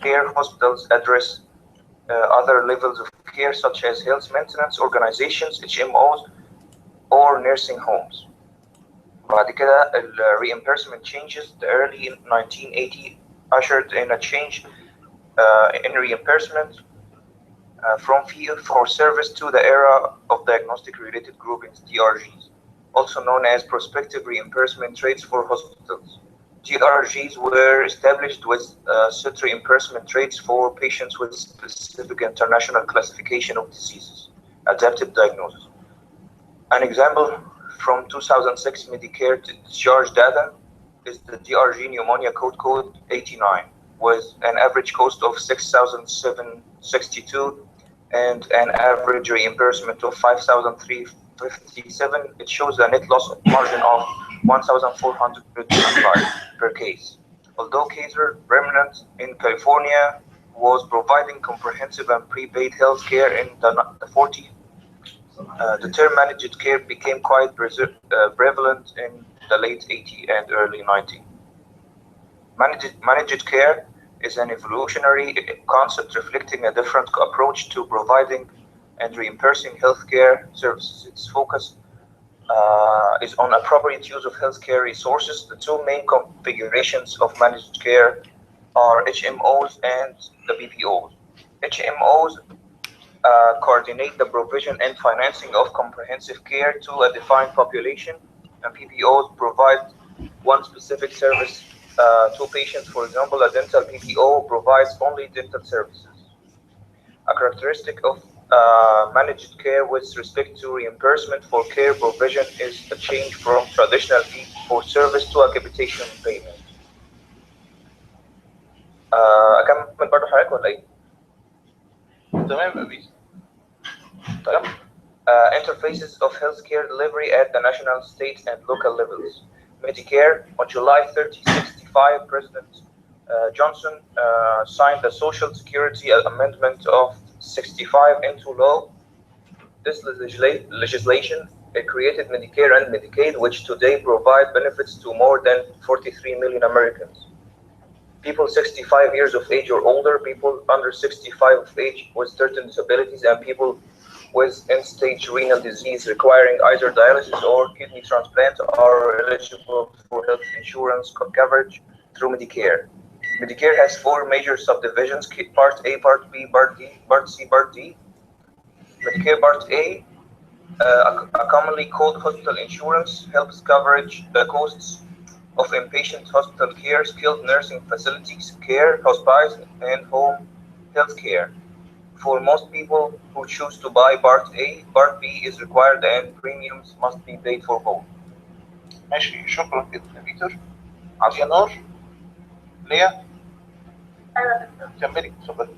care hospitals address other levels of care such as health maintenance organizations HMOs or nursing homes. بعد كده ال reimbursement changes. The early 1980 ushered in a change in reimbursement from fee for service to the era of diagnostic related groupings, DRGs, also known as prospective reimbursement rates for hospitals. DRGs were established with set reimbursement rates for patients with specific international classification of diseases, adaptive diagnosis. An example from 2006 Medicare discharge data is the DRG pneumonia code 89, with an average cost of $6,762 and an average reimbursement of $5,357. It shows a net loss margin of $1,405 per case. Although Kaiser Remnant in California was providing comprehensive and prepaid health care in the 40s, the term managed care became quite prevalent in the late 80s and early 90s. Managed care is an evolutionary concept reflecting a different approach to providing and reimbursing healthcare services. Its focus is on appropriate use of healthcare resources. The two main configurations of managed care are HMOs and the BPOs. HMOs coordinate the provision and financing of comprehensive care to a defined population, and PPOs provide one specific service to patients. For example, a dental PPO provides only dental services. A characteristic of managed care with respect to reimbursement for care provision is a change from traditional fee for service to a capitation payment. أكمل برضه حضرتك ولا إيه؟ تمام يا بيه. طيب. Interfaces of healthcare delivery at the national, state, and local levels. Medicare, on July 30, 65, President Johnson signed the Social Security Amendment of 65 into law. This legislation created Medicare and Medicaid, which today provide benefits to more than 43 million Americans. People 65 years of age or older, people under 65 of age with certain disabilities, and people with end-stage renal disease requiring either dialysis or kidney transplant are eligible for health insurance coverage through Medicare. Medicare has four major subdivisions: Part A, Part B, Part D, Part C, Part D. Medicare Part A, commonly called hospital insurance, helps coverage the costs of inpatient hospital care, skilled nursing facilities care, hospice, and home health care. For most people who choose to buy Part A, Part B is required and premiums must be paid for both. ماشي، شكرا جدا يا بيتر. عافية نور. ليا. كملي اتفضلي.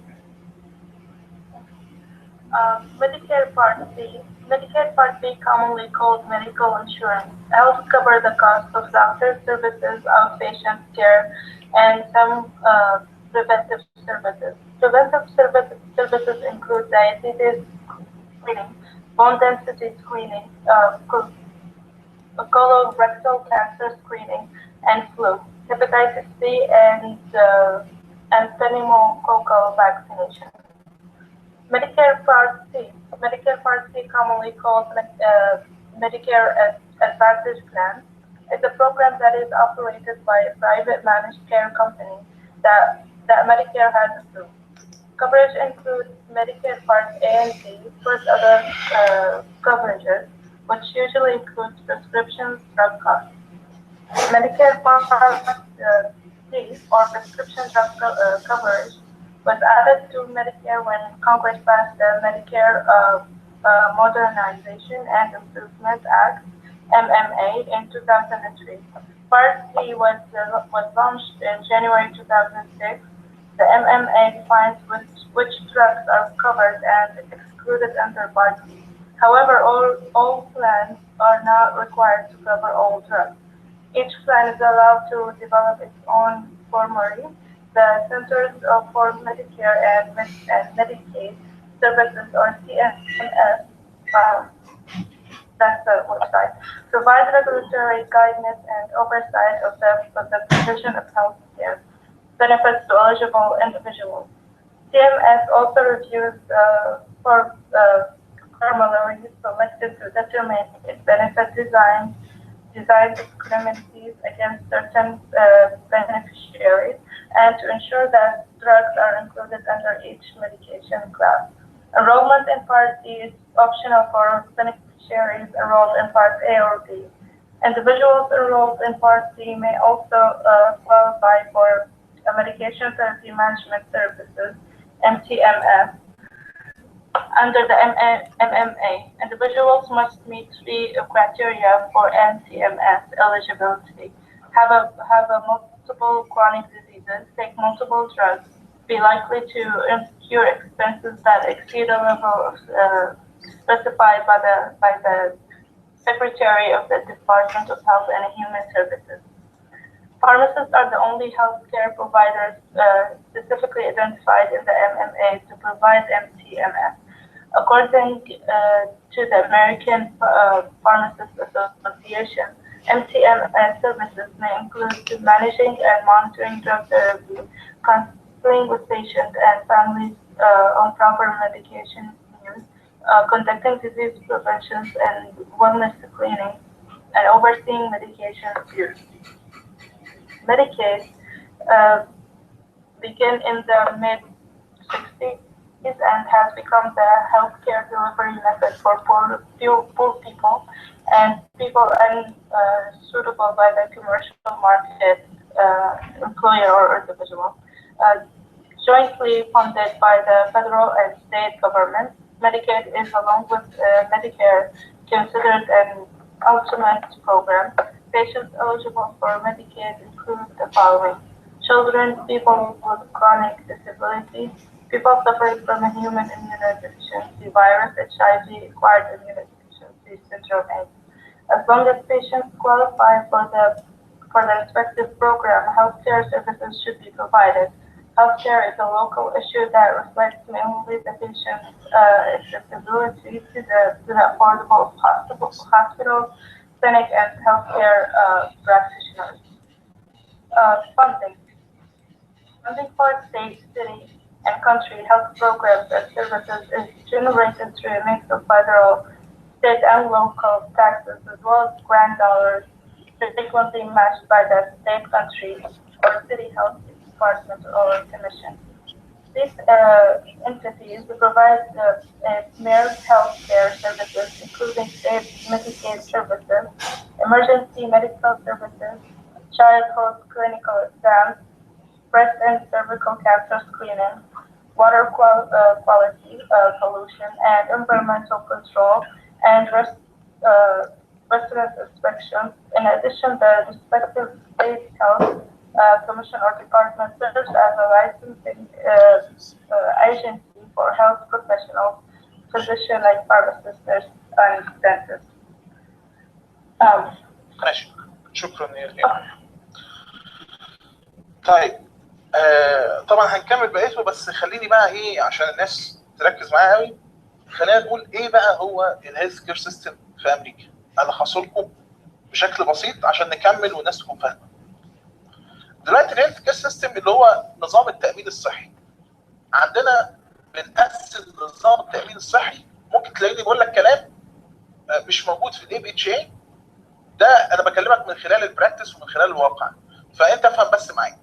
Medicare Part B. Medicare Part B, commonly called medical insurance, helps cover the cost of doctor services, outpatient care, and some preventive services. Preventive services include diabetes screening, bone density screening, colorectal cancer screening, and flu, hepatitis C, and pneumococcal vaccination. Medicare Part C. Medicare Part C, commonly called Medicare Advantage Plan, is a program that is operated by a private managed care company that Medicare has approved. Coverage includes Medicare Part A and B, plus other coverages, which usually includes prescription drug costs. Medicare Part C, or prescription drug coverage, was added to Medicare when Congress passed the Medicare Modernization and Improvement Act (MMA) in 2003. Part C was launched in January 2006. The MMA defines which drugs are covered and excluded under Part C. However, all plans are not required to cover all drugs. Each plan is allowed to develop its own formulary. The Centers for Medicare and Medicaid Services, or CMS, that's the website, provide regulatory guidance and oversight of the provision of health care. benefits to eligible individuals. CMS also reviews formularies selected to determine its benefit design discriminates against certain beneficiaries, and to ensure that drugs are included under each medication class. Enrollment in Part D is optional for beneficiaries enrolled in Part A or B. Individuals enrolled in Part D may also qualify for Medication Therapy Management Services, MTMS. Under the MMA, individuals must meet 3 criteria for NTMS eligibility: have a multiple chronic diseases, take multiple drugs, be likely to incur expenses that exceed a level specified by the Secretary of the Department of Health and Human Services. Pharmacists are the only healthcare providers specifically identified in the MMA to provide MTMS. According to the American Pharmacists Association, MTMS services may include managing and monitoring drug therapy, counseling with patients and families on proper medication use, conducting disease prevention and wellness screening, and overseeing medication use. Medicaid began in the mid-60s and has become the healthcare delivery method for poor people and people unsuitable by the commercial market employer or individual. Jointly funded by the federal and state governments, Medicaid is, along with Medicare, considered an ultimate program. Patients eligible for Medicaid include the following: children, people with chronic disabilities, people suffering from a human immunodeficiency virus, HIV, acquired immunodeficiency syndrome, AIDS. As long as patients qualify for the respective program, healthcare services should be provided. Healthcare is a local issue that reflects mainly the patient's accessibility to the affordable hospital, clinic, and healthcare practitioners. Funding. Funding for state, city, and country health programs and services is generated through a mix of federal, state, and local taxes, as well as grant dollars, frequently matched by the state, country, or city health department or commission. These entities provide mere health care services, including state Medicaid services, emergency medical services, childhood clinical exams, breast and cervical cancer screening, water quality pollution and environmental control, and resident inspections. In addition, the respective state health commission or department serves as a licensing agency for health professionals, physicians like pharmacists, nurses, and dentists. ماشي، شكرا يا ريم. طيب طبعا هنكمل بقيته، بس خليني بقى ايه عشان الناس تركز معايا قوي. خلينا نقول ايه بقى هو الهيلث كير سيستم في امريكا. انا هحصلكم بشكل بسيط عشان نكمل والناس تكون فاهمه. دلوقتي الهيلث كير سيستم اللي هو نظام التامين الصحي. عندنا بنقسم نظام التامين الصحي، ممكن تلاقيني بقول لك كلام مش موجود في الاي بي اتش اي، ده انا بكلمك من خلال البراكتس ومن خلال الواقع، فانت افهم بس معايا.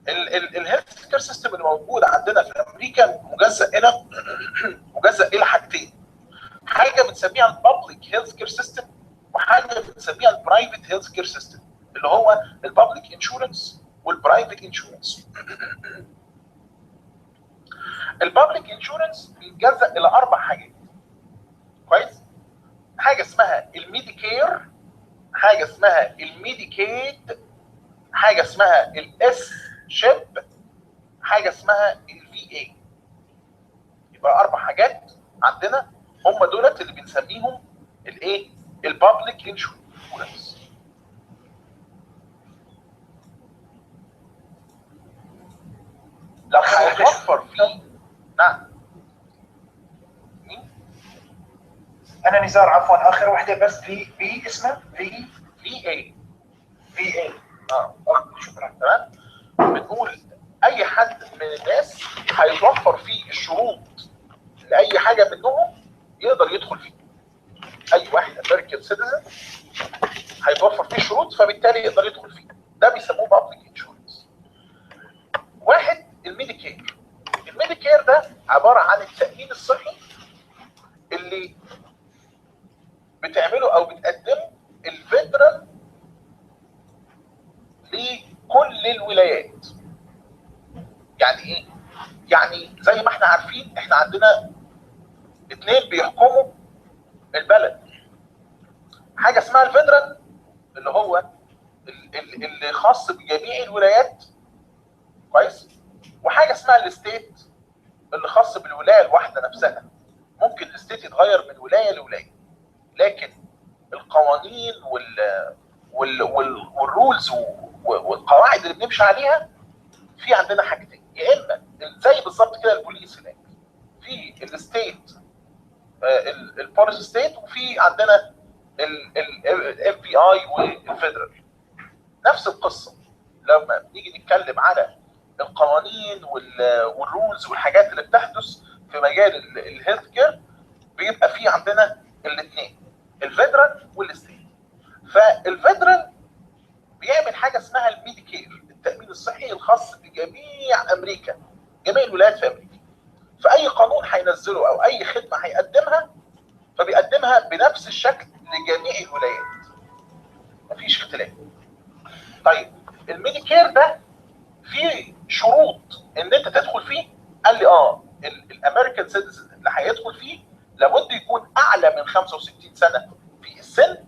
الهيلث كير سيستم اللي موجود عندنا في امريكا مجزأ الى حاجتين. حاجه بنسميها البابليك هيلث كير سيستم، وحاجه بنسميها البرايفت هيلث كير سيستم، اللي هو البابليك انشورنس والبرايفت انشورنس. البابليك انشورنس بيتجزأ الى 4 حاجات. كويس؟ حاجه اسمها الميديكير، حاجه اسمها الميديكيد، حاجه اسمها الاس شيب، حاجه اسمها الفي اي. يبقى 4 حاجات عندنا هم دولت اللي بنسميهم الايه؟ البابليك انشورنس. لو هنوفر فيه. نعم. مين؟ انا نزار، عفوا اخر وحده بس. في اسمها في اي. في اي. شكرا. تمام. بنقول اي حد من الناس هيتوفر فيه الشروط لاي حاجه منهم يقدر يدخل فيه. اي واحد امريكان سيتيزن هيتوفر فيه شروط فبالتالي يقدر يدخل فيه. ده بيسموه بابليك انشورنس. واحد الميديكير. الميديكير ده عباره عن التامين الصحي اللي بتعمله او بتقدمه الفيدرال لكل الولايات. يعني ايه؟ يعني زي ما احنا عارفين احنا عندنا اثنين بيحكموا البلد، حاجه اسمها الفيدرال اللي هو اللي خاص بجميع الولايات، كويس، وحاجه اسمها الستيت اللي خاص بالولايه الواحده نفسها. ممكن الستيت يتغير من ولايه لولايه، لكن القوانين والرولز والقواعد اللي بنمشي عليها في عندنا حاجتين، يا اما زي بالظبط كده البوليس هناك في الستيت البوليس ستيت، وفي عندنا الاف بي اي والفيدرال. نفس القصه لما بنيجي نتكلم على القوانين والرولز والحاجات اللي بتحدث في مجال الهيلث كير بيبقى في عندنا الاثنين الفيدرال والستيت. فالفيدرال بيعمل حاجه اسمها الميديكير، التامين الصحي الخاص بجميع امريكا، جميع الولايات في امريكا. فاي قانون هينزله او اي خدمه هيقدمها فبيقدمها بنفس الشكل لجميع الولايات، مفيش اختلاف. طيب الميديكير ده فيه شروط ان انت تدخل فيه. قال لي الامريكان سيتيزن اللي هيدخل فيه لابد يكون اعلى من 65 سنه في السن،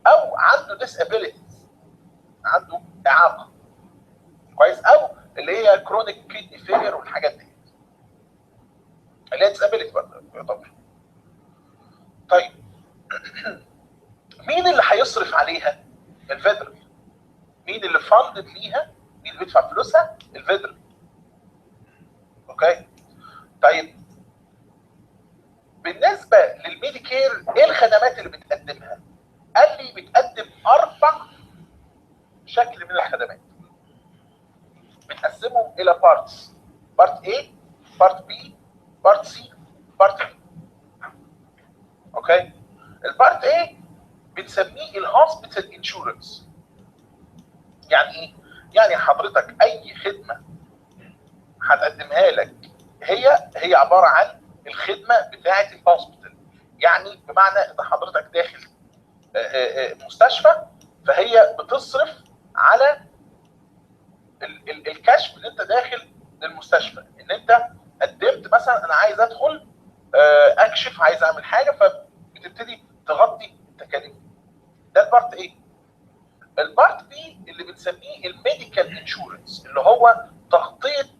او عنده ديسابيليتيز، عنده اعاقه، كويس، او اللي هي كرونيك كيدني فيلير والحاجات دي اللي هي ديسابيليتي برضه يعتبر. طيب مين اللي هيصرف عليها؟ الفيدرال. مين اللي فاندد ليها؟ مين اللي بيدفع فلوسها؟ الفيدرال. اوكي. طيب بالنسبه للميديكير ايه الخدمات اللي بتقدمها؟ قال لي بتقدم 4 شكل من الخدمات، بنقسمهم الى بارتس: بارت A، بارت B، بارت C، بارت B. اوكي. البارت A بنسميه الهوسبيتال انشورنس. يعني ايه؟ يعني حضرتك اي خدمه هتقدمها لك هي عباره عن الخدمه بتاعه الهوسبيتال. يعني بمعنى ان حضرتك داخل مستشفى فهي بتصرف على الكشف اللي انت داخل المستشفى، ان انت قدمت مثلا انا عايز ادخل اكشف، عايز اعمل حاجه، فبتبتدي تغطي التكاليف. ده البارت ايه. البارت بي اللي بنسميه الميديكال انشورنس، اللي هو تغطيه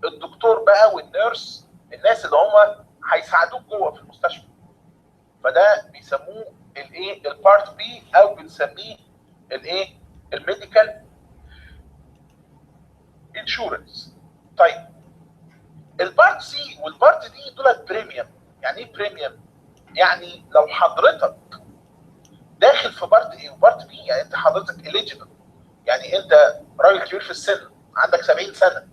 الدكتور بقى والنيرس، الناس اللي هم هيساعدوك جوه في المستشفى. فده بيسموه الايه، البارت بي، او بنسميه الايه، الميديكال انشورنس. طيب البارت سي والبارت دي دول بريميوم. يعني ايه بريميوم؟ يعني لو حضرتك داخل في بارت ايه وبارت بي، يعني انت حضرتك اليجيبل، يعني انت راجل كبير في السن عندك 70 سنه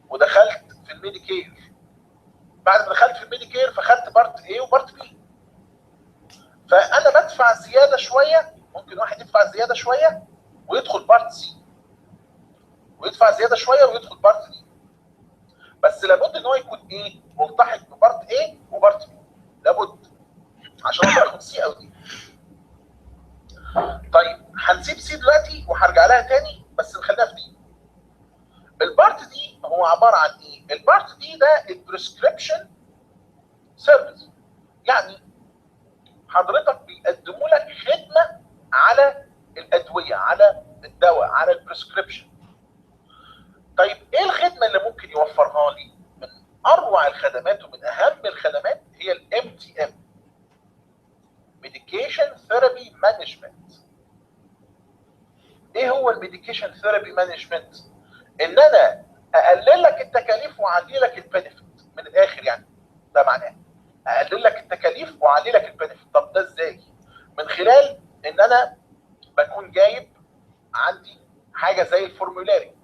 ودخلت في الميديكير، بعد ما دخلت في الميديكير فخدت بارت ايه وبارت بي، فانا بدفع زياده شويه. ممكن واحد يدفع زياده شويه ويدخل بارت سي، ويدفع زياده شويه ويدخل بارت دي، بس لابد ان هو يكون ايه، ملتحق ببارت ايه وبارت بي، لابد عشان اقدر اخد سي او دي. طيب هنسيب سي دلوقتي وهرجع لها تاني، بس نخليها في دي. البارت دي هو عباره عن ايه؟ البارت دي ده البريسكريبشن سيرفيس، يعني حضرتك بيقدموا لك خدمه على الادويه، على الدواء، على البريسكريبشن. طيب ايه الخدمه اللي ممكن يوفرها لي؟ من اروع الخدمات ومن اهم الخدمات هي الام تي ام، ميديكيشن ثيرابي مانجمنت. ايه هو الميديكيشن ثيرابي مانجمنت؟ ان انا اقلل لك التكاليف واعلي لك البنفيت، من الاخر يعني ده معناه اقلل لك التكاليف واعلي لك البنفيت. طب ده ازاي؟ من خلال ان انا بكون جايب عندي حاجه زي الفورمولاري.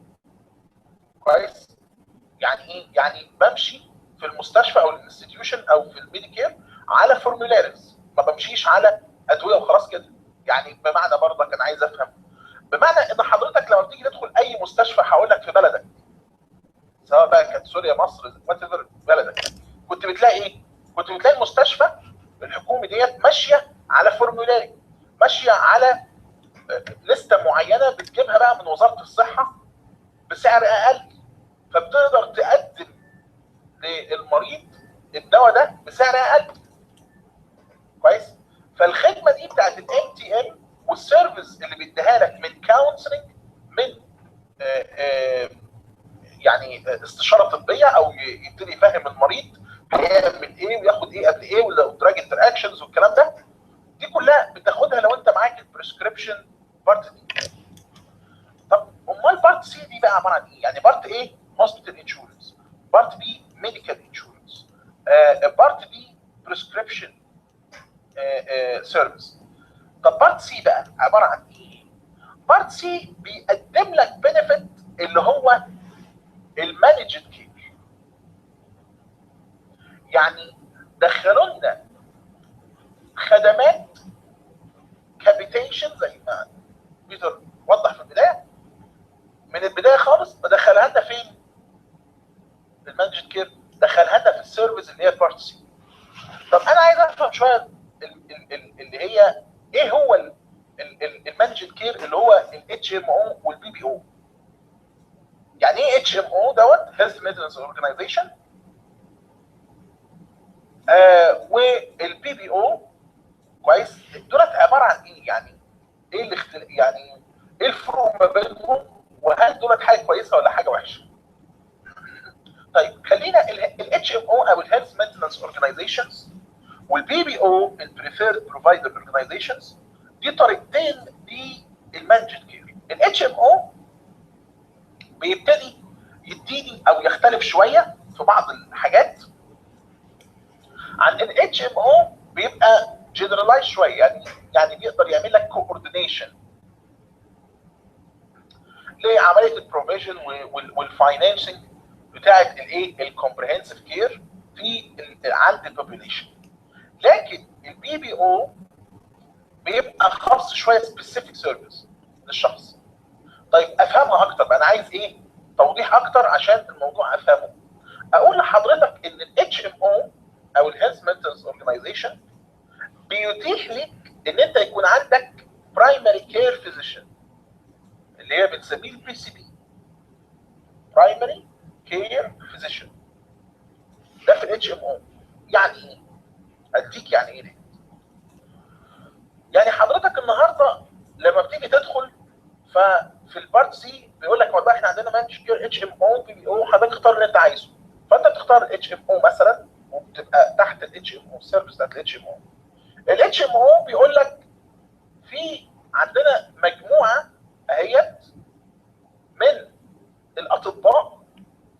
على فورمولاريز، ما بمشيش على ادويه وخلاص كده. يعني بمعنى برضك انا عايز افهم، بمعنى ان حضرتك لما بتيجي تدخل اي مستشفى، هقول لك في بلدك سواء بقى كانت سوريا مصر وات ايفر بلدك، كنت بتلاقي ايه؟ كنت بتلاقي المستشفى الحكومي ديت ماشيه على فورمولاري، ماشيه على لسته معينه بتجيبها بقى من وزاره الصحه بسعر اقل، فبتقدر تقدم للمريض الدواء ده بسعر اقل. كويس؟ فالخدمه دي بتاعت الام تي ام والسيرفيس اللي بيديها لك من كونسلنج، من يعني استشاره طبيه، او يبتدي يفهم المريض هيعمل ايه وياخد ايه قبل ايه، ودراج انتراكشنز والكلام ده، دي كلها بتاخدها لو انت معاك البريسكريبشن بارت دي. طب امال بارت سي دي بقى عباره عن ايه؟ يعني بارت ايه هوسبيتال انشورنس، بارت بي ميديكال انشورنس، بارت بي بريسكريبشن سيرفيس. طب بارت سي بقى عباره عن ايه؟ بارت سي بيقدم لك بنفيت اللي هو المانجد كير. يعني دخلوا لنا خدمات كابيتيشن زي ما بيتر وضح في البدايه، من البدايه خالص بدخلها لنا فين؟ المانجد كير، دخلها لنا في السيرفيس اللي هي بارت سي. طب انا عايز افهم شويه اللي هي ايه هو المانجد كير اللي هو الاتش ام او والبي بي او. يعني ايه اتش ام او دوت؟ هيلث مينتنس اورجانيزيشن. والبي بي او كويس، دولت عباره عن ايه؟ يعني ايه يعني ايه الفروق ما بينهم؟ وهل دولت حاجه كويسه ولا حاجه وحشه؟ طيب خلينا الاتش ام او الهيلث مينتنس اورجانيزيشنز والبي بي او البريفيرد بروفايدر اورجانيزيشنز، دي طريقتين للمانجد كير. الاتش ام او بيبتدي يديني او يختلف شويه في بعض الحاجات عن الاتش ام او، بيبقى جنرالايز شويه، يعني بيقدر يعمل لك كوردينيشن لعمليه البروفيجن والفاينانسنج بتاعه الايه الكومبريهنسيف كير في عند البوبيليشن. لكن البي بي او بيبقى خاص شويه سبيسيفيك سيرفيس للشخص. طيب افهمها اكتر بقى، انا عايز ايه توضيح اكتر عشان الموضوع افهمه. اقول لحضرتك ان الاتش ام او الهيلث مينتنس اورجانيزيشن بيتيح لك ان انت يكون عندك برايمري كير فيزيشن اللي هي بنسميه البي سي بي، برايمري كير فيزيشن. ده في الاتش ام او. يعني ايه؟ اديك يعني ايه ده؟ يعني حضرتك النهارده لما بتيجي تدخل ففي البارت سي بيقول لك والله احنا عندنا مانج كير اتش ام او بي بي او، حضرتك اختار اللي انت عايزه. فانت بتختار الاتش ام او مثلا، وبتبقى تحت الاتش ام او السيرفيس بتاعت الاتش ام او. الاتش ام او بيقول لك في عندنا مجموعه اهيت من الاطباء،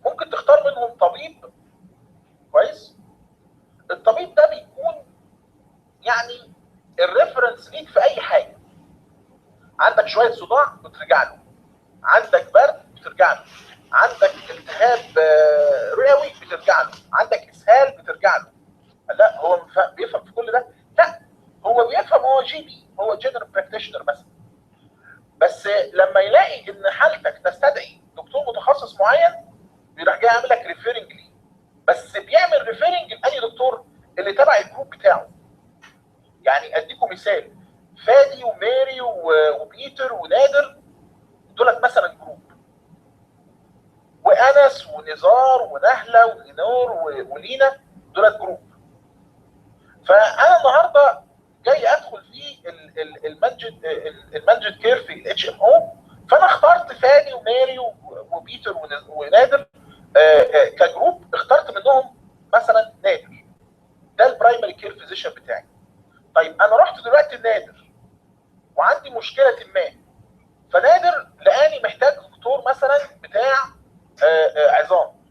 ممكن تختار منهم طبيب. كويس؟ الطبيب ده بيكون يعني الريفرنس ليك في اي حاجه. عندك شويه صداع بترجع له، عندك برد بترجع له، عندك التهاب رئوي بترجع له، عندك اسهال بترجع له. لا هو بيفهم في كل ده؟ لا، هو بيفهم، هو جي بي، هو جنرال براكتيشنر مثلا. بس لما يلاقي ان حالتك تستدعي دكتور متخصص معين بيروح جاي يعمل لك ريفيرنج ليه. بس بيعمل ريفيرنج لاي دكتور اللي تبع الجروب بتاعه. يعني اديكم مثال، فادي وماري وبيتر ونادر دولت مثلا جروب، وانس ونزار ونهله ولينور ولينا دولت جروب. فانا النهارده جاي ادخل في المانجد كير في الاتش ام او، فانا اخترت فادي وماري وبيتر ونادر كجروب، اخترت منهم مثلا نادر، ده البرايمري كير فيزيشن بتاعي. طيب انا رحت دلوقتي لنادر وعندي مشكله ما، فنادر لقاني محتاج دكتور مثلا بتاع عظام،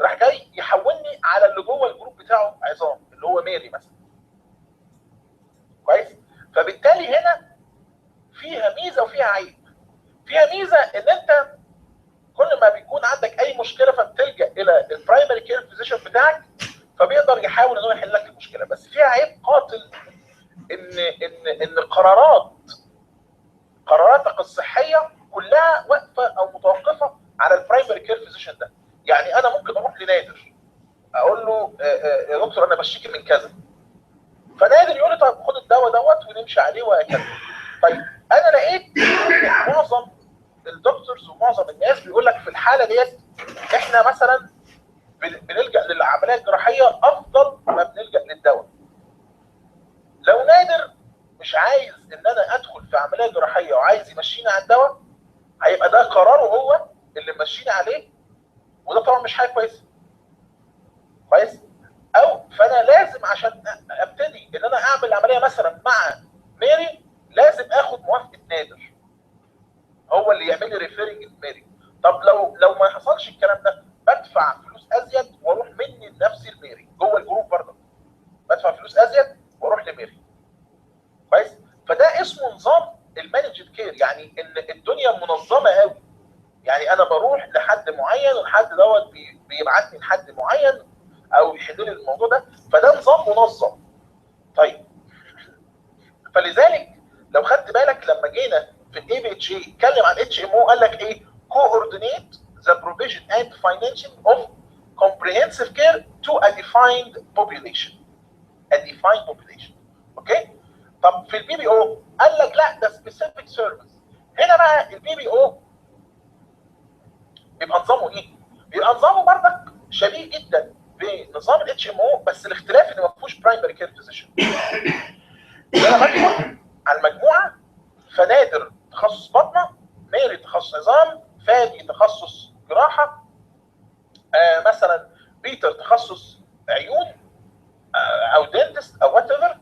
راح جاي يحولني على اللي جوه الجروب بتاعه عظام اللي هو ماري مثلا. كويس؟ فبالتالي هنا فيها ميزه وفيها عيب. فيها ميزه ان انت كل ما بيكون عندك اي مشكله فبتلجا الى البرايمري كير فيزيشن بتاعك، فبيقدر يحاول ان هو يحل لك المشكله. بس فيها عيب قاتل ان قراراتك الصحيه كلها واقفه او متوقفه على البرايمري كير فيزيشن ده. يعني انا ممكن اروح لنادر اقول له يا دكتور انا بشتكي من كذا، فنادر يقول لي طيب خد الدواء دوت ونمشي عليه وهكذا. طيب انا لقيت ان معظم الدكتورز ومعظم الناس بيقول لك في الحاله ديت احنا مثلا بنلجا للعمليه الجراحيه افضل ما بنلجا للدواء. لو نادر مش عايز ان انا ادخل في عمليه جراحيه وعايز يمشيني على الدواء، هيبقى ده قراره هو اللي ماشيني عليه، وده طبعا مش حاجه كويسه. كويس؟ او فانا لازم عشان ابتدي ان انا اعمل عمليه مثلا مع ميري لازم اخد موافقه نادر، هو اللي يعمل لي ريفيرنج لميري. طب لو ما حصلش الكلام ده بدفع فلوس ازيد واروح مني لنفسي لميري جوه الجروب برضه، بدفع فلوس ازيد واروح لميري. كويس؟ فده اسمه نظام المانجد كير، يعني ان الدنيا منظمه قوي. يعني انا بروح لحد معين والحد دوت بيبعتني لحد معين او يحل لي الموضوع ده، فده نظام منظم. طيب فلذلك لو خدت بالك لما جينا في الاي بي اتش اي اتكلم عن اتش ام او قال لك ايه؟ coordinate the provision and financing of comprehensive care to a defined population. a defined population. اوكي؟ طب في البي بي او قال لك لا ده specific service. هنا بقى البي بي او بيبقى نظامه ايه؟ بيبقى نظامه بردك شبيه جدا بنظام الاتش ام او، بس الاختلاف ان ما فيهوش برايمري كير فيزيشن. انا بدخل على المجموعه، فنادر تخصص بطنه، ميري تخصص عظام، فادي تخصص جراحه، مثلا بيتر تخصص عيون، او دنتست او وات ايفر.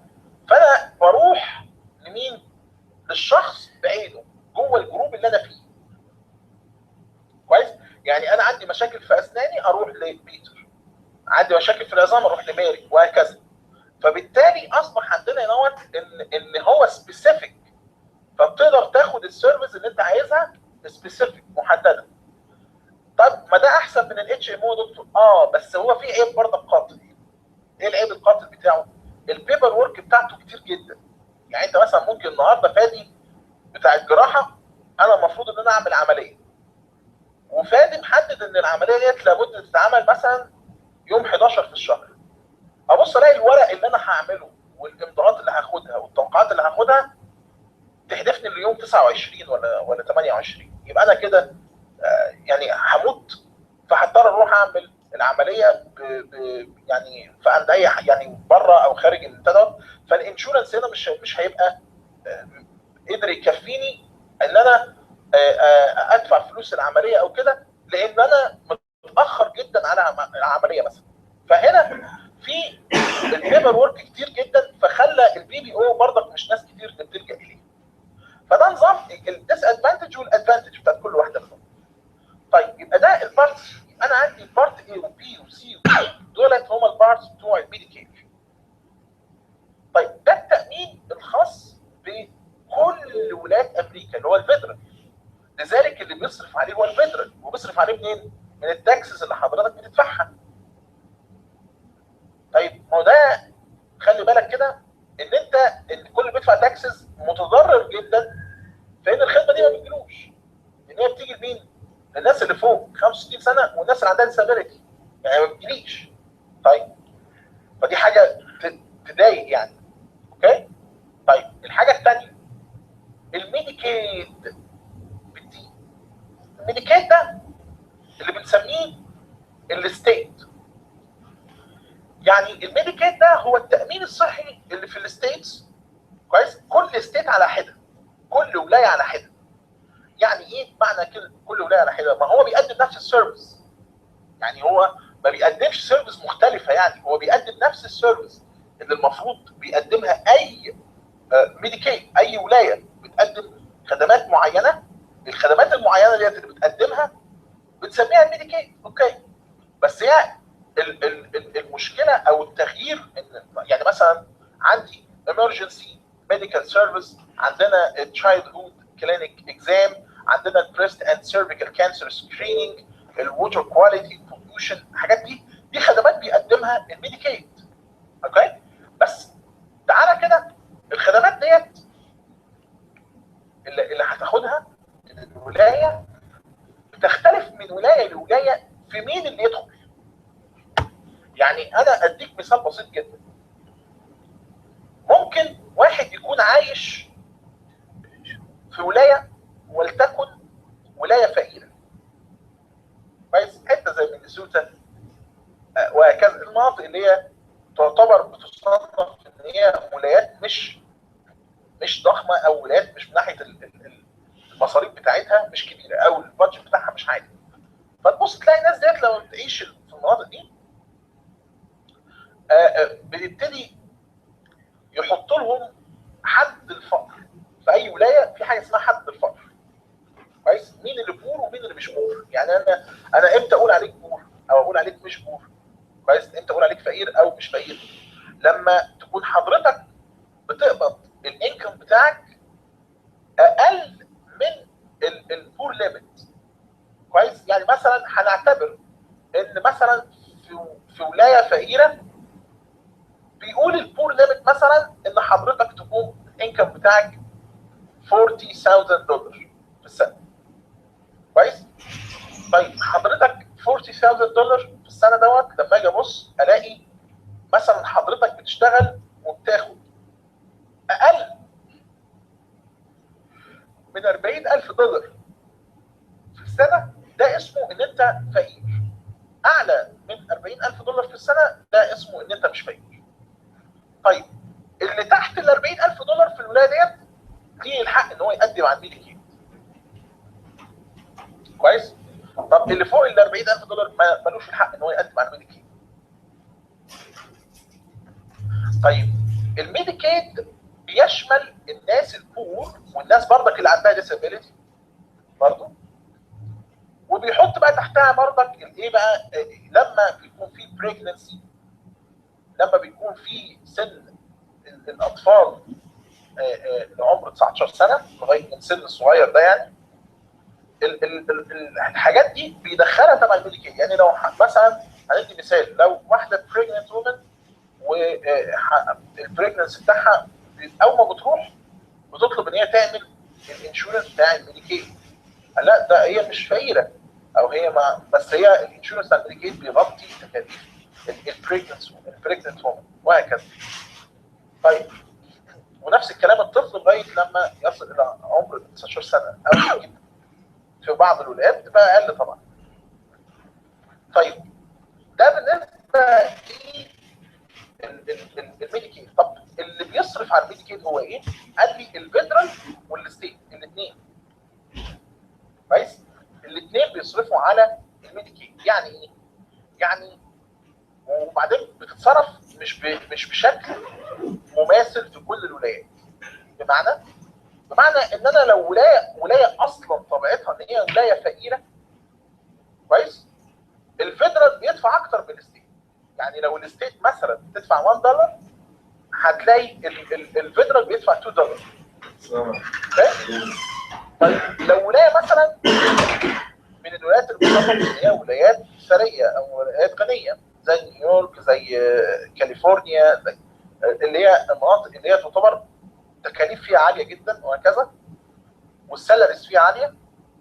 فانا بروح لمين؟ للشخص بعينه جوه الجروب اللي انا فيه. كويس؟ يعني انا عندي مشاكل في اسناني اروح لبيتر، عندي مشاكل في العظام اروح لميري، وهكذا. فبالتالي اصبح عندنا نوع ان هو سبيسيفيك، فبتقدر تاخد السيرفيس اللي انت عايزها سبيسيفيك محدده. طب ما ده احسن من الاتش ام او دكتور. بس هو في عيب برضه قاتل. ايه العيب القاتل بتاعه؟ البيبر ورك بتاعته كتير جدا. يعني انت مثلا ممكن النهارده فادي بتاع الجراحه انا المفروض ان انا اعمل عمليه، وفادي محدد ان العمليه ديت لابد تتعمل مثلا يوم 11 في الشهر. ابص الاقي الورق اللي انا هعمله والامضاءات اللي هاخدها والتوقعات اللي هاخدها تحدفني ليوم 29 ولا 28. يبقى انا كده يعني هموت، فهضطر اروح اعمل العمليه يعني عند اي يعني بره او خارج المنتدى. فالانشورنس هنا مش هيبقى قدر يكفيني ان انا ادفع فلوس العمليه او كده، لان انا متاخر جدا على العمليه مثلا. فهنا في البيبر ورك كتير جدا، فخلى البي بي او برضك مش ناس كتير اللي بتلجا اليه. فده نظام الديس ادفانتج والادفانتج بتاعت كل واحده منهم. طيب يبقى ده البارت، انا عندي البارت A وبي وسي دولت هم البارتس بتوع الميديكير. طيب ده التامين الخاص بكل ولايات امريكا اللي هو الفيدرال. لذلك اللي بيصرف عليه هو الفيدرال، وبيصرف عليه منين؟ من التاكسز اللي حضرتك بتدفعها. طيب ما هو ده خلي بالك كده ان انت كل اللي بيدفع تاكسز متضرر جدا، فان الخدمه دي ما بتجيلوش. ان هي بتيجي لمين؟ للناس اللي فوق 65 سنه والناس اللي عندها ديسابيلتي، يعني ما بتجيليش. طيب فدي حاجه تضايق يعني. اوكي؟ طيب الحاجه الثانيه الميديكيد. الميديكيد ده اللي بنسميه الستيت. يعني الميديكيد ده هو التامين الصحي اللي في الستيتس. كويس؟ كل ستيت على حده، كل ولايه على حده. يعني ايه معنى كده كل ولايه على حده؟ ما هو بيقدم نفس السيرفيس، يعني هو ما بيقدمش سيرفيس مختلفه، يعني هو بيقدم نفس السيرفيس اللي المفروض بيقدمها اي ميديكيد. اي ولايه بتقدم خدمات معينه، الخدمات المعينه ديت اللي بتقدمها بتسميها الميديكيد. اوكي؟ بس هي المشكله او التغيير ان يعني مثلا عندي emergency medical service، عندنا childhood clinic exam، عندنا البريست اند سيرفيكال كانسر سكريننج، الووتر كواليتي بوليوشن. الحاجات دي خدمات بيقدمها الميديكيد. اوكي؟ بس جايه في مين اللي يدخل. يعني انا اديك مثال بسيط جدا. ممكن واحد يكون عايش في ولايه ولتكن ولايه فقيره، كويس، حته زي مينيسوتا وهكذا، المناطق اللي هي تعتبر بتصنف ان هي ولايات مش ضخمه، او ولايات مش من ناحيه المصاريف بتاعتها مش كبيره، او البادجت بتاعها مش عالي. فتبص تلاقي الناس ديت لما بتعيش في المناطق دي بيبتدي يحط لهم حد الفقر. في اي ولايه في حاجه اسمها حد الفقر، كويس، مين اللي بور ومين اللي مش بور. يعني انا امتى اقول عليك بور او اقول عليك مش بور، كويس، امتى اقول عليك فقير او مش فقير؟ لما تكون حضرتك بتقبض الانكم بتاعك اقل من البور ليميت، كويس. يعني مثلا هنعتبر ان مثلا في ولايه فقيره بيقول البور ليميت مثلا ان حضرتك تكون الانكم بتاعك $40,000 في السنه، كويس. طيب حضرتك $40,000 في السنه دوت، لما اجي ابص الاقي مثلا حضرتك بتشتغل وبتاخد اقل من $40,000 في السنه، ده اسمه ان انت فقير. اعلى من $40,000 في السنه ده اسمه ان انت مش فقير. طيب اللي تحت $40,000 في الولايه ديت ليه الحق ان هو يقدم على الميديكيد، كويس. طب اللي فوق $40,000 ملوش الحق ان هو يقدم على الميديكيد. طيب الميديكيد بيشمل الناس البور والناس برضك اللي عندها ديسابيلتي برضه، وبيحط بقى تحتها برضك الايه بقى، لما بيكون في بريجنسي، لما بيكون في سن الاطفال لعمر 19 سنه لغايه من سن الصغير ده، يعني الحاجات دي بيدخلها تبع الميديكيد. يعني لو مثلا هندي مثال، لو واحده بريجننت وومن والبريجننسي بتاعها اول ما بتروح بتطلب ان هي تعمل الانشورنس بتاع الميديكيد، لا ده هي مش فقيره، او هي ما بس هي الانشورنس بتاع الميديكيد بيغطي تكاليف البريجننت وومن وهكذا. طيب ونفس الكلام الطفل لغايه لما يصل الى عمر 19 سنه او جدا. في بعض الولايات بتبقى اقل طبعا. طيب ده بالنسبه للميديكيد. طب اللي بيصرف على الميديكيد هو ايه؟ قال لي الفيدرال والستيت الاثنين، كويس. الاثنين بيصرفوا على الميديكيد. يعني ايه؟ يعني وبعدين بتتصرف مش بشكل مماثل في كل الولايات. بمعنى ان انا لو ولايه اصلا طبيعتها ان هي ولايه فقيره، كويس، الفيدرال بيدفع اكتر من الستيت. يعني لو الستيت مثلا بتدفع $1 هتلاقي الفيدرال بيدفع $2. طيب لو ولايه مثلا من الولايات اللي بتصنف ان هي ولايات ثريه او ولايات غنيه زي نيويورك، زي كاليفورنيا، زي اللي هي المناطق اللي هي تعتبر تكاليف فيها عاليه جدا وهكذا، والسالاريز فيها عاليه،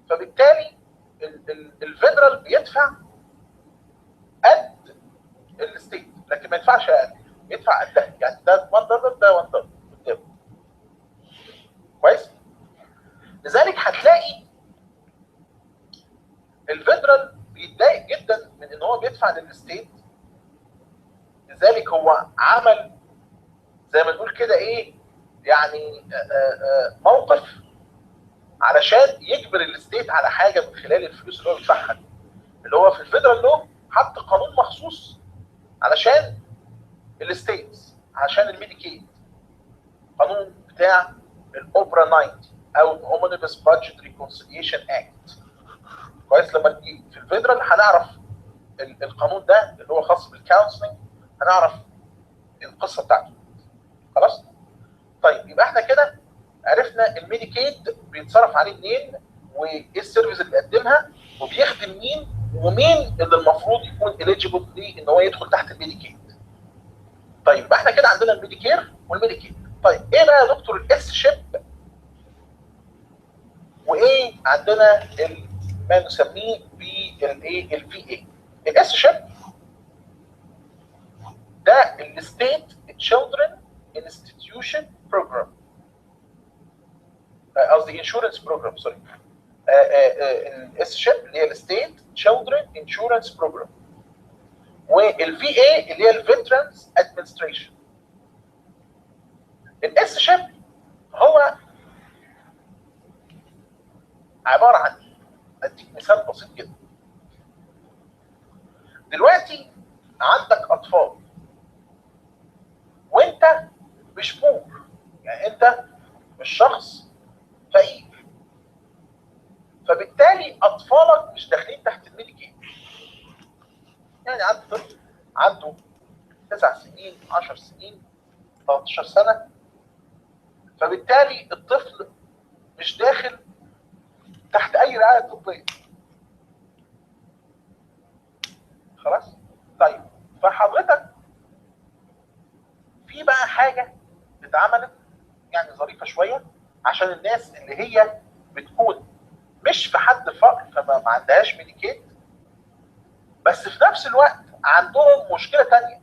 فبالتالي الفيدرال بيدفع قد الستيت، لكن ما يدفعش اقل، يدفع قدها. يعني ده $1 ده $1 قدامه، كويس. لذلك هتلاقي الفيدرال بيتضايق جدا من ان هو بيدفع للستيت. لذلك هو عمل زي ما نقول كده ايه، يعني موقف علشان يجبر الستيت على حاجه من خلال الفلوس اللي هو بيدفعها دي، اللي هو في الفيدرال لو حط قانون مخصوص علشان الستيتس، عشان الميديكيد، قانون بتاع الاوبرا 90 او الاومنيبس بادجت ريكونسيليشن اكت، كويس. لما نيجي في الفيدرال هنعرف القانون ده اللي هو خاص بالكونسلنج، هنعرف القصه بتاعته، خلاص. طيب يبقى احنا كده عرفنا الميديكيد بيتصرف عليه منين، وايه السيرفيس اللي بيقدمها، وبيخدم مين، ومين اللي المفروض يكون اليجيبل ليه ان هو يدخل تحت الميديكيد. طيب يبقى احنا كده عندنا الميديكير والميديكيد. طيب ايه بقى يا دكتور الاس شيب، وايه عندنا ما نسميه الايه الفي اي. الاس شيب ده الستيت تشيلدرن انستتيوشن بروجرام، قصدي انشورنس بروجرام، سوري. الاس شيب اللي هي الستيت تشيلدرن انشورنس بروجرام، والفي اي اللي هي الفيترانز ادمنستريشن. الاس شيب هو عباره عن ايه؟ اديك مثال بسيط جدا. دلوقتي عندك اطفال وانت مش بور، يعني انت مش شخص فقير، فبالتالي اطفالك مش داخلين تحت الميديكيد. يعني عندي طفل عنده 9 سنين 10 سنين 13 سنه، فبالتالي الطفل مش داخل تحت اي رعايه طبيه. خلاص؟ طيب فحضرتك في بقى حاجه اتعملت يعني ظريفه شويه عشان الناس اللي هي بتكون مش في حد فقر فما عندهاش ميديكيد، بس في نفس الوقت عندهم مشكله ثانيه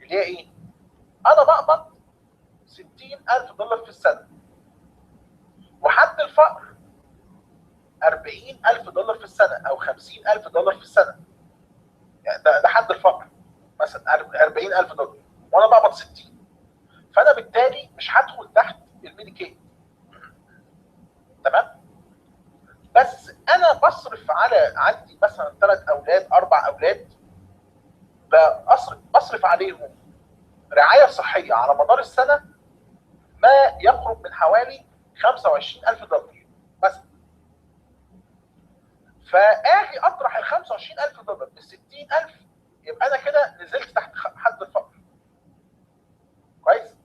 اللي هي ايه؟ انا بقبض $60,000 في السنه، وحد الفقر $40,000 في السنه او $50,000 في السنه. يعني ده حد الفقر مثلا $40,000 وانا بقبض 60، فانا بالتالي مش هدخل تحت الميديكيد. تمام؟ بس انا بصرف على عندي مثلا 3 اولاد 4 اولاد، بصرف عليهم رعايه صحيه على مدار السنه ما يقرب من حوالي $25,000 مثلا. فاجي اطرح ال $25,000 من 60,000، يبقى انا كده نزلت تحت حد الفقر. كويس؟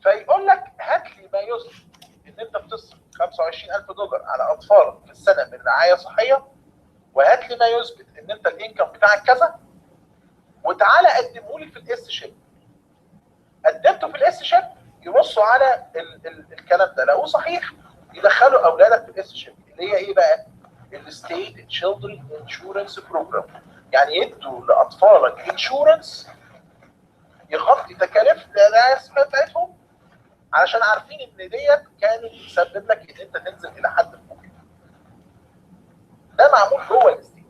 فيقول لك هات لي ما يثبت ان انت بتصرف $25,000 على اطفالك في السنه من رعايه صحيه، وهات لي ما يثبت ان انت الانكم بتاعك كذا، وتعالى قدمه لي في الاس شيب. قدمته في الاس شيب، يبصوا على الكلام ده، لو صحيح يدخلوا اولادك في الاس شيب اللي هي ايه بقى؟ الستيت تشيلدرن انشورنس بروجرام. يعني يدوا لاطفالك انشورنس يغطي تكاليف الرعايه الصحيه بتاعتهم، علشان عارفين ان ديت كانت تسبب لك ان انت تنزل الى حد الفقر. ده معمول جوه الستيت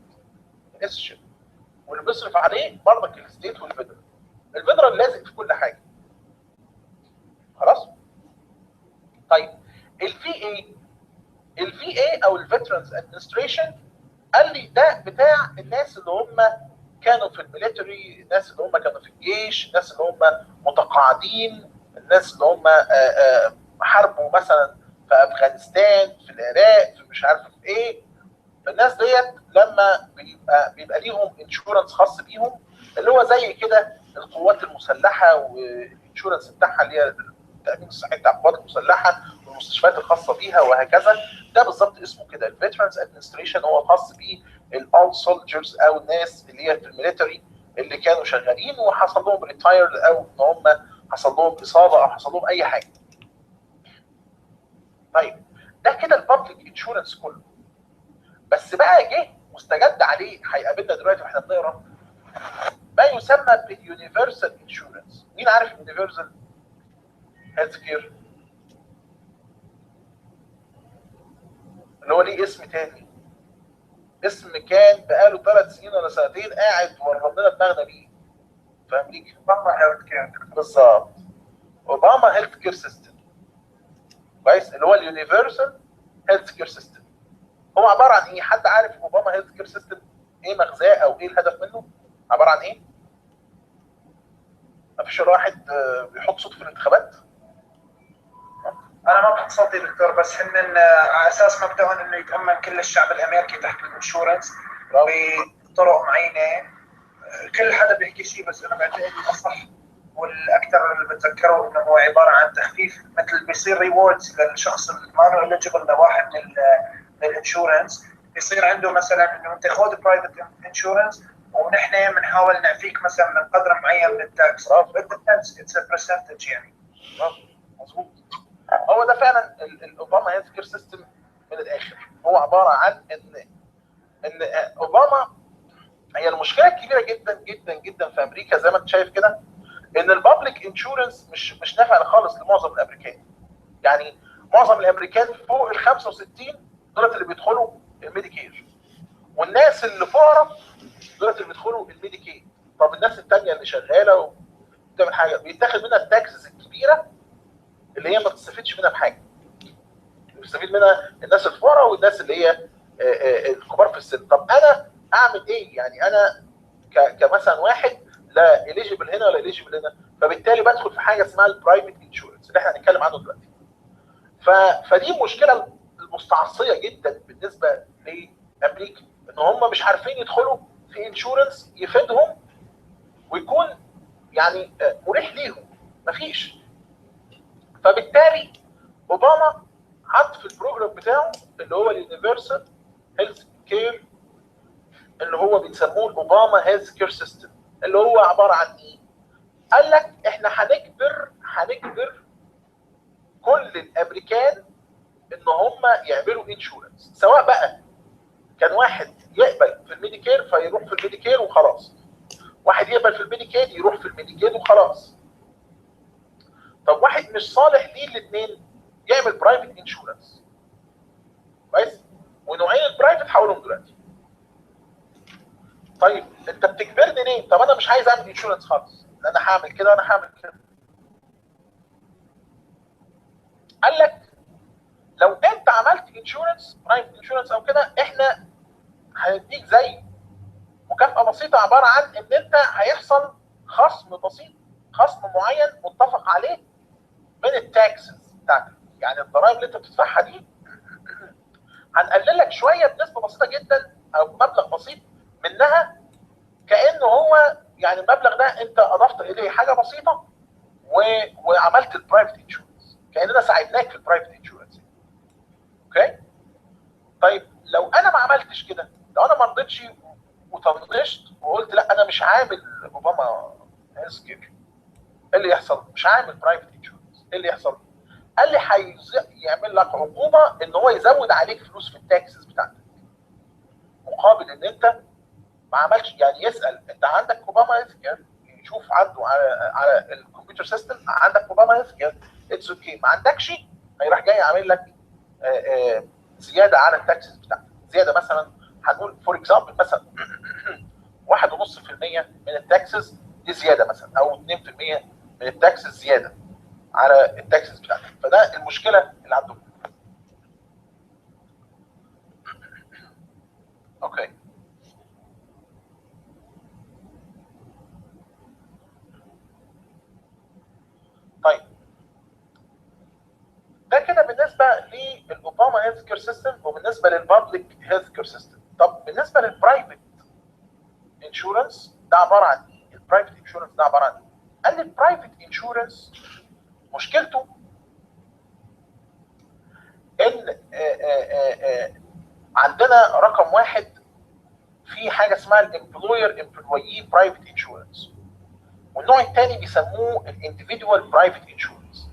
الاس شيب، واللي بيصرف عليه برضك الستيت والفيدرال. الفيدرال لازق في كل حاجه. خلاص؟ طيب الفي اي او الفيترانز ادمنستريشن قال لي ده بتاع الناس اللي هم كانوا في الميليتري، الناس اللي هم كانوا في الجيش، الناس اللي هم متقاعدين، الناس اللي هم حاربوا مثلا في افغانستان، في العراق، في مش عارف في ايه. الناس ديت لما بيبقى ليهم انشورنس خاص بيهم، اللي هو زي كده القوات المسلحه والانشورنس بتاعها اللي هي التامين الصحي بتاع القوات المسلحه والمستشفيات الخاصه بيها وهكذا. ده بالظبط اسمه كده الفيترانز ادمنستريشن، هو خاص بيه الاول سولجرز او الناس اللي هي في الميليتري اللي كانوا شغالين وحصل لهم ريتايرد، او ان هم حصل لهم اصابه او حصل لهم اي حاجه. طيب ده كده البابليك انشورنس كله. بس بقى جه مستجد عليه هيقابلنا دلوقتي واحنا بنقرا ما يسمى باليونيفرسال انشورنس. مين عارف اليونيفرسال هيلث كير؟ اللي هو ليه اسم تاني، اسم كان بقاله 3 سنين ولا سنتين قاعد ورا لنا دماغنا بيه في امريكا. اوباما هيلث كير. بالظبط، اوباما هيلث كير سيستم. كويس؟ اللي هو اليونيفرسال هيلث كير سيستم. هو عباره عن ايه؟ حد عارف اوباما هيلث كير سيستم ايه مغزاه او ايه الهدف منه؟ عباره عن ايه؟ مفيش واحد بيحط صوت في الانتخابات؟ انا ما بحط صوتي دكتور، بس هن على اساس مبدأهم انه يتامن كل الشعب الامريكي تحت الانشورنس بطرق معينه. كل حدا بيحكي شيء، بس انا بعتقد الاصح والاكثر اللي بتذكره انه هو عباره عن تخفيف، مثل بيصير ريوردز للشخص اللي ما له اليجبل لواحد من الانشورنس، يصير عنده مثلا انه انت خذ برايفت انشورنس ونحن بنحاول نعفيك مثلا من قدر معين من التاكس. اتس برسنتج يعني. مظبوط. هو ده فعلا الاوباما هيلث كير سيستم من الاخر. هو عباره عن ان ان اوباما، هي المشكله الكبيره جدا جدا جدا في امريكا زي ما انت شايف كده، ان البابليك انشورنس مش نافع خالص لمعظم الامريكان. يعني معظم الامريكان فوق ال 65 دولت اللي بيدخلوا الميديكير، والناس اللي فقراء دولت اللي بيدخلوا الميديكيد. طب الناس الثانيه اللي شغاله وبتعمل حاجه بيتاخد منها التاكسز الكبيره اللي هي ما بتستفيدش منها بحاجه. بيستفيد منها الناس الفقراء والناس اللي هي الكبار في السن. طب انا اعمل ايه؟ يعني انا كمثلا واحد لا اليجيبل هنا ولا اليجيبل هنا، فبالتالي بدخل في حاجه اسمها البرايفت انشورنس اللي احنا هنتكلم عنه دلوقتي. فدي المشكله المستعصيه جدا بالنسبه لامريكا، ان هم مش عارفين يدخلوا في انشورنس يفيدهم ويكون يعني مريح ليهم، مفيش. فبالتالي اوباما حط في البروجرام بتاعه اللي هو اليونيفرسال هيلث كير، اللي هو بيسموه الاوباما هيلث كير سيستم، اللي هو عباره عن ايه؟ قال لك احنا هنجبر كل الامريكان ان هم يعملوا انشورنس، سواء بقى كان واحد يقبل في الميديكير فيروح في الميديكير وخلاص، واحد يقبل في الميديكيد يروح في الميديكيد وخلاص. طب واحد مش صالح ليه الاثنين يعمل برايفت انشورنس، كويس؟ ونوعين البرايفت هقولهم دلوقتي. طيب انت بتجبرني ليه؟ طب انا مش عايز اعمل انشورنس خالص، انا هعمل كده وانا هعمل كده. قال لك لو انت عملت انشورنس برايفت انشورنس او كده، احنا هنديك زي مكافاه بسيطه عباره عن ان انت هيحصل خصم بسيط، خصم معين متفق عليه من التاكسز بتاعتك. يعني الضرائب اللي انت بتدفعها دي هنقلل لك شويه بنسبه بسيطه جدا او مبلغ بسيط منها، كانه هو يعني المبلغ ده انت اضفت اليه حاجه بسيطه وعملت البرايفت انشورنس، كاننا ساعدناك في البرايفت انشورنس. اوكي؟ طيب لو انا ما عملتش كده، لو انا ما رضيتش وطنشت وقلت لا انا مش عامل اوباما هيلث كير، ايه اللي يحصل؟ مش عامل برايفت انشورنس، ايه اللي يحصل؟ قال لي يعمل لك عقوبه ان هو يزود عليك فلوس في التاكسز بتاعتك، مقابل ان انت ما عملش. يعني يسال انت عندك اوباما هيلث كير، يشوف عنده على الكمبيوتر سيستم عندك اوباما هيلث كير، اتس اوكي. ما عندكش هيروح جاي عامل لك زياده على التاكسز بتاعتك، زياده مثلا هنقول فور اكزامبل مثلا 1.5% من التاكسز دي زياده مثلا، او 2% من التاكسز زياده على التاكسز بتاعتك. فده المشكله اللي عندهم. اوكي، طيب ده كده بالنسبه للاوباما هيلث كير سيستم وبالنسبه للبابليك هيلث كير سيستم. طب بالنسبه للبرايفت انشورنس ده عباره عن ايه؟ البرايفت انشورنس ده عباره عن ايه؟ قال لي البرايفت انشورنس مشكلته ان عندنا رقم واحد في حاجه اسمها الامبلوير امبلويي برايفت انشورنس، والنوع الثاني بيسموه الانديفيدوال برايفت انشورنس.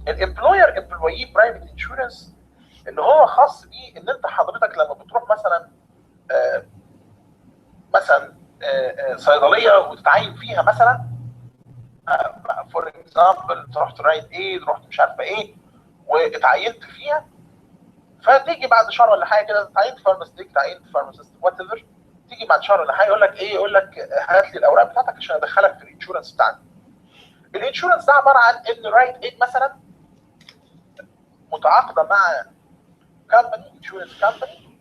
الامبلوير امبلويي برايفت انشورنس اللي هو خاص بيه ان انت حضرتك لما بتروح مثلا صيدليه وتتعين فيها مثلا، فور اكزامبل رحت رايت ايد، رحت مش عارفه ايه واتعينت فيها، فتيجي بعد شهر ولا حاجه كده اتعينت فارماسيست، اتعينت فارماسيست وات ايفر، تيجي بعد شهر ولا حاجه يقول لك ايه؟ يقول لك هات لي الاوراق بتاعتك عشان ادخلك في الانشورنس بتاعنا. الانشورنس ده عباره عن ان رايت ايد مثلا متعاقده مع كامباني، انشورنس كامباني،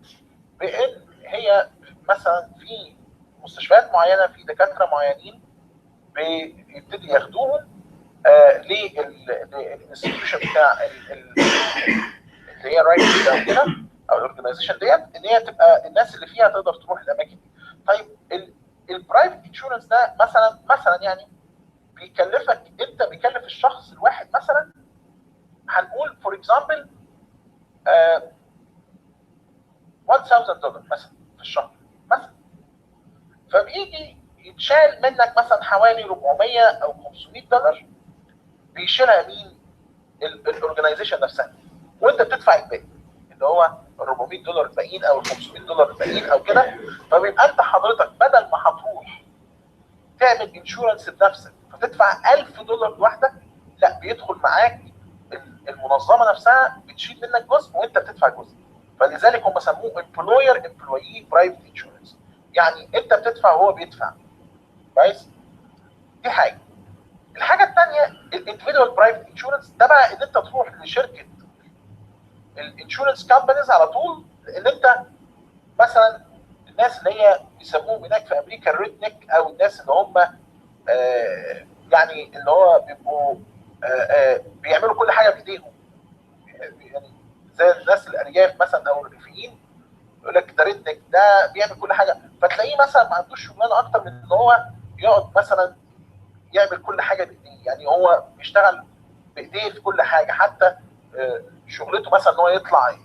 بان هي مثلا في مستشفيات معينه، في دكاتره معينين بيبتدي ياخدوهم للانستتيوشن بتاع اللي هي رايت ايد او كده، او الاورجنايزيشن ديت، ان هي تبقى الناس اللي فيها تقدر تروح الاماكن دي. طيب البرايفت انشورنس ده مثلا يعني بيكلفك انت، بيكلف الشخص الواحد مثلا هنقول فور اكزامبل $1000 مثلا في الشهر مثلا، فبيجي يتشال منك مثلا حوالي 400 او $500 بيشيلها مين؟ الاورجنايزيشن نفسها، وانت بتدفع الباقي اللي هو $400 الباقيين او $500 الباقيين او كده. فبيبقى انت حضرتك بدل ما هتروح تعمل انشورنس بنفسك فتدفع $1000 لوحدك، لا بيدخل معاك المنظمه نفسها بتشيل منك جزء وانت بتدفع جزء. فلذلك هم سموه امبلوير امبلويي برايفت انشورنس، يعني انت بتدفع وهو بيدفع. كويس؟ دي حاجه. الحاجه الثانيه الاندفيدوال برايفت انشورنس، ده بقى ان انت تروح لشركه الانشورنس كامبانيز على طول، لان انت مثلا الناس اللي هي بيسموهم هناك في امريكا الريد نيك، او الناس اللي هم يعني اللي هو بيبقوا بيعملوا كل حاجه بايديهم، يعني زي الناس الارياف مثلا او الريفيين، يقول لك ده ريد نيك، ده بيعمل كل حاجه. فتلاقيه مثلا ما عندوش شغلانه اكتر من ان هو يقعد مثلا يعمل كل حاجه بايديه، يعني هو بيشتغل بايديه في كل حاجه، حتى شغلته مثلا ان هو يطلع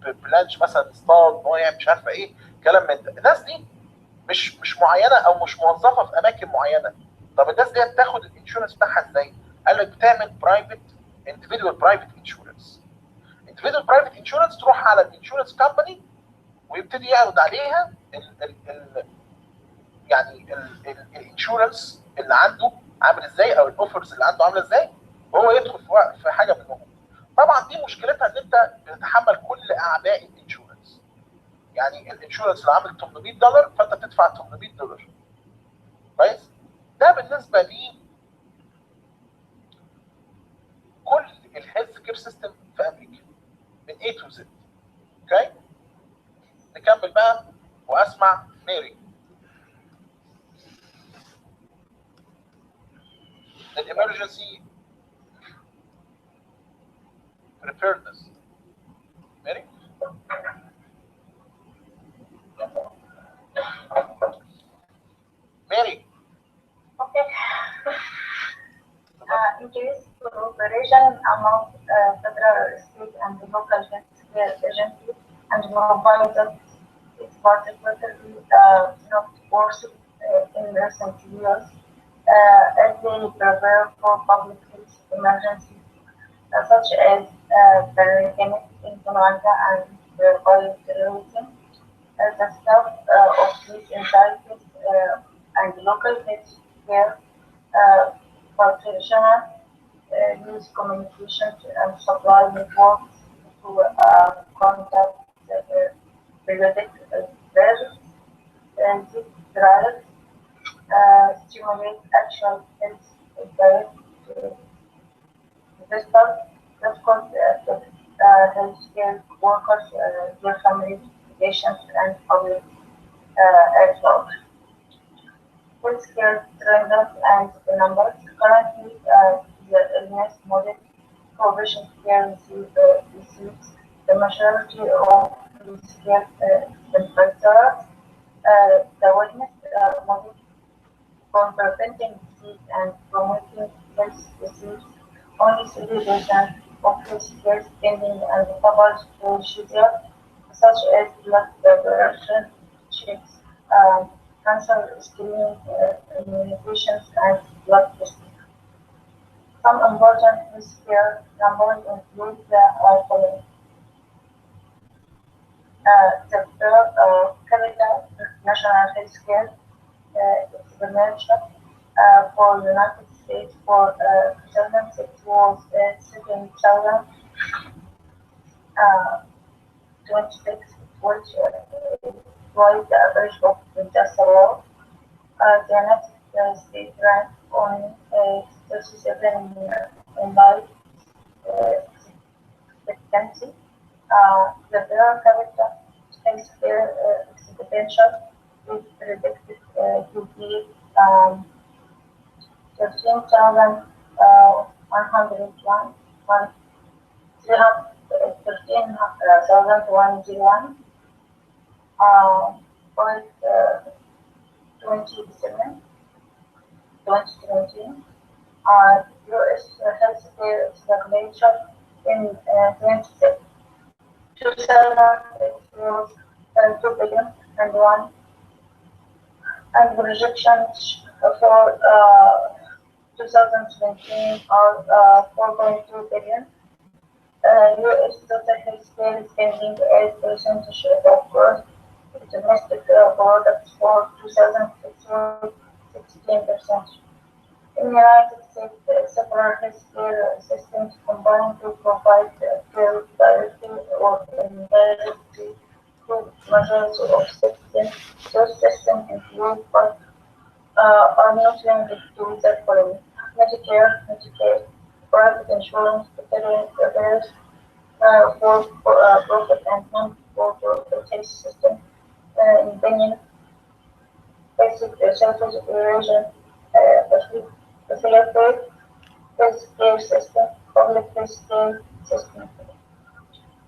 بلانش مثلا اصطاد، ان هو يعمل مش عارفه ايه كلام من ده. الناس دي مش معينه او مش موظفه في اماكن معينه. طب الناس دي بتاخد الانشورنس بتاعها ازاي؟ قال لك بتعمل برايفت اندفيدوال برايفت انشورنس. اندفيدوال برايفت انشورنس تروح على الانشورنس كامباني ويبتدي يعرض عليها يعني الانشورنس اللي عنده عامل ازاي، او الاوفرز اللي عنده عامله ازاي، وهو يدخل في حاجه منهم. طبعا دي مشكلتها ان انت بتتحمل كل اعباء الانشورنس. يعني الانشورنس اللي عامل $800 فانت بتدفع $800. كويس؟ ده بالنسبه لي كل الهيلث كير سيستم في امريكا من A to Z. اوكي؟ نكمل بقى واسمع ميري. الامرجنسي preparedness. ميري؟ ميري. Okay. Increased cooperation among federal, state, and local healthcare agencies and providers is particularly noteworthy in recent years as they prepare for public health emergencies such as pandemic, influenza, and bioterrorism. The staff of these entities and local health care practitioners use communications and supply networks to contact periodic these drives stimulate actual health diet investors, healthcare workers, their families, patients, and public at large. Healthcare trends and numbers. Currently, the illness model provision care receives the majority of healthcare infrastructure. The wellness model for preventing disease and promoting health receives only 3% of healthcare spending and covers procedures such as blood preparation checks, cancer screening, immunizations, and blood testing. Some important healthcare numbers include the following. The Canada National Healthcare Expenditure for the United States for 2006 was 7,026, which was the average of just the world. The United States ranked on 37 in life expectancy. The per capita healthcare expenditure is predicted to be 13,101, 13,101, point 27, 2017. U.S. healthcare expenditure in 2000 was 2 billion and 1, and projections for 2017 are 4.2 billion. US total healthcare spending as percentage of gross domestic product for 2016%. In the United States, several healthcare systems combine to provide care directly or indirectly to majority of citizens. Those systems include but are not limited to the following: Medicare, Medicaid, private insurance, veteran affairs, for-profit and non-for-profit health system, independent, basic service erosion, facilitate healthcare system, public healthcare system.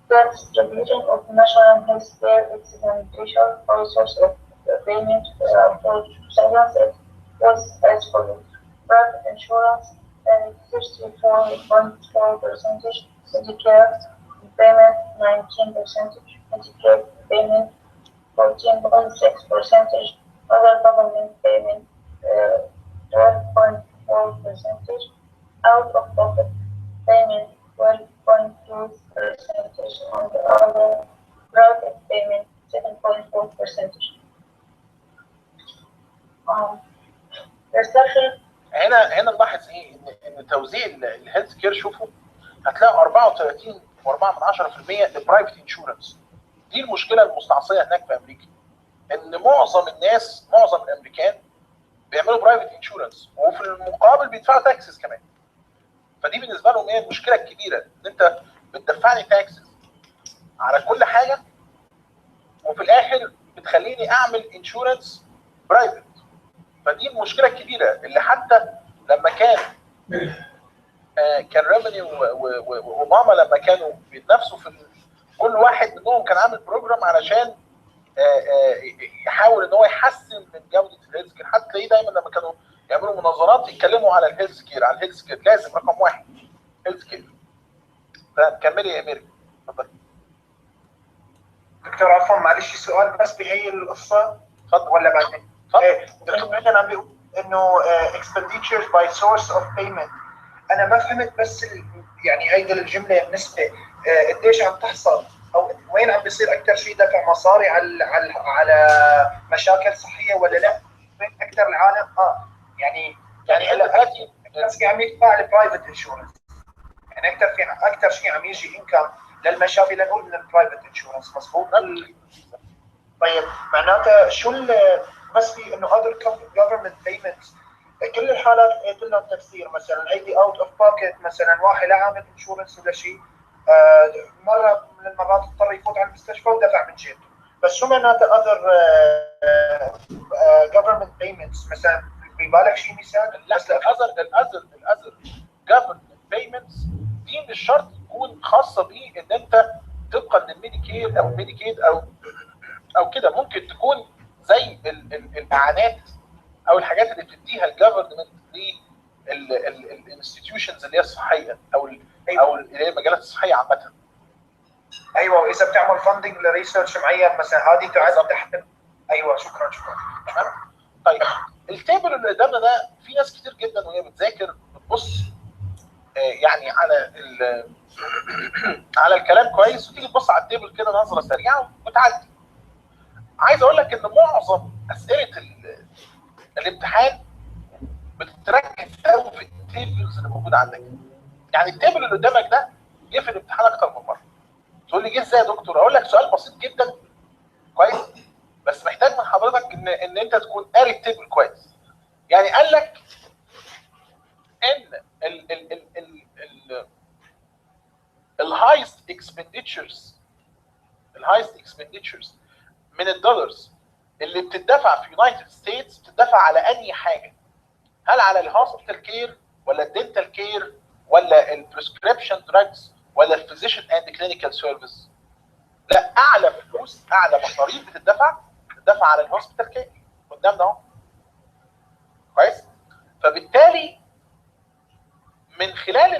The distribution of national healthcare expenditure or source of payment for services was as follows: private insurance 64.4%, Medicare payment 19%, Medicaid payment 14.6%, other government payment 12.4%, out of pocket payment 12.2%, and other private payment 7.4%. Restriction هنا نلاحظ ايه ان توزيع الهيلث كير، شوفوا هتلاقوا 34.4% للبرايفت انشورنس. دي المشكله المستعصيه هناك في امريكا، ان معظم الناس، معظم الامريكان بيعملوا برايفت انشورنس وفي المقابل بيدفعوا تاكسز كمان. فدي بالنسبه لهم هي المشكله الكبيره، ان انت بتدفعني تاكسز على كل حاجه وفي الاخر بتخليني اعمل انشورنس برايفت. فدي المشكله الكبيره اللي حتى لما كان ريمني واوباما لما كانوا بيتنافسوا في كل واحد منهم كان عامل بروجرام علشان يحاول ان هو يحسن من جوده الهيلث كير. حتى تلاقيه دايما لما كانوا يعملوا مناظرات يتكلموا على الهيلث كير، على الهيلث كير لازم رقم واحد هيلث كير. فكملي يا اميري اتفضلي. دكتور عفوا معلش سؤال بس بهي القصه، اتفضل ولا بعدين؟ دكتور عندنا عم بيقول انه expenditures by source of payment. انا ما فهمت بس يعني هيدي الجمله بالنسبه قديش عم تحصل او وين عم بيصير اكثر شيء دفع مصاري على مشاكل صحيه ولا لا؟ وين اكثر العالم يعني هلا الناس عم يدفع البرايفت انشورنس، يعني اكثر شيء عم يجي انكم للمشافي لنقول من البرايفت انشورنس، مضبوط؟ طيب معناتها شو بس في انه other government payments كل الحالات قلت لهم تفسير، مثلا ايدي اوت اوف باكيت، مثلا واحد لا عامل انشورنس ولا شيء، مره من المرات اضطر يفوت على المستشفى ودفع من جيبته. بس شو معناته other government payments؟ مثلا بيبالك شيء مثال؟ لا الاذر government payments دي مش شرط تكون خاصه بيه ان انت طبقا للميديكير او الميديكيد او كده. ممكن تكون زي الاعانات او الحاجات اللي بتديها الجفرمنت للانستتيوشنز اللي هي الصحيه او اللي هي المجالات الصحيه عامه. ايوه، واذا بتعمل فاندنج لريسيرش معين مثلا هذه تعد تحت. ايوه شكرا. تمام. طيب التيبل اللي قدامنا ده في ناس كتير جدا وهي بتذاكر بتبص يعني على الكلام كويس وتيجي تبص على التيبل كده نظره سريعه وتعدي. عايز اقول لك ان معظم اسئله الامتحان بتتركز قوي في التيبلز اللي موجوده عندك. يعني التيبل اللي قدامك ده جه في الامتحان اكتر من مره. تقول لي جه ازاي يا دكتور؟ اقول لك سؤال بسيط جدا كويس، بس محتاج من حضرتك ان انت تكون قاري التيبل كويس. يعني قال لك ان الهايست اكسبندتشرز من الدولارز اللي بتدفع في يونايتد ستيتس بتدفع على انهي حاجه؟ هل على الهوسبيتال كير ولا الدنتال كير ولا البريسكريبشن دراجز ولا الفيزيشن اند كلينيكال سيرفيس؟ لا، اعلى فلوس، اعلى مصاريف بتدفع على الهوسبيتال كير قدامنا اهو. كويس؟ فبالتالي من خلال